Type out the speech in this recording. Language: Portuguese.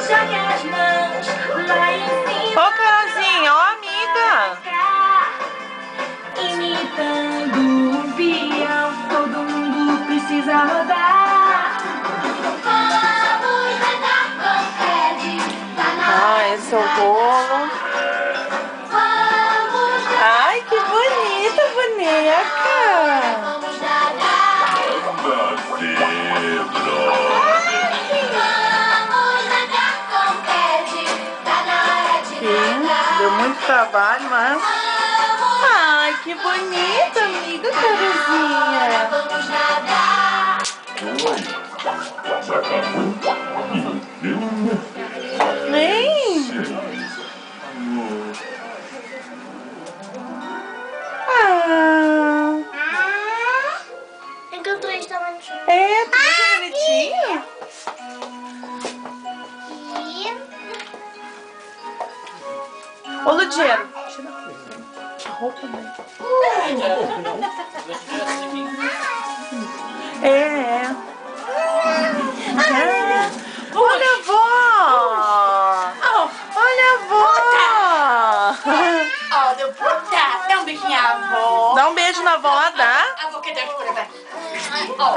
Jogue as mãos lá em cima. Ô, Carolzinha, ó, amiga. Imitando um peão, todo mundo precisa rodar. Vamos andar com Fred, tá na hora. Ah, esse é o bolo. Vamos Ai, que bonita boneca. vamos nadar. Vamos andar com Fred, tá na hora de Sim, nadar. deu muito trabalho, mas... Vamos, Ai, que bonita, amiga Carolzinha. vamos nadar. Vem. Ah, Enquanto eles estavam no chão. é, tudo bonitinho. Ô, Ludiero, tira a roupa daí. É. Olha a avó! Olha a avó! Olha, eu vou dar. Dá um beijinho à avó. Dá um beijo na avó, dá? A avó quer dar por baixo. Ó,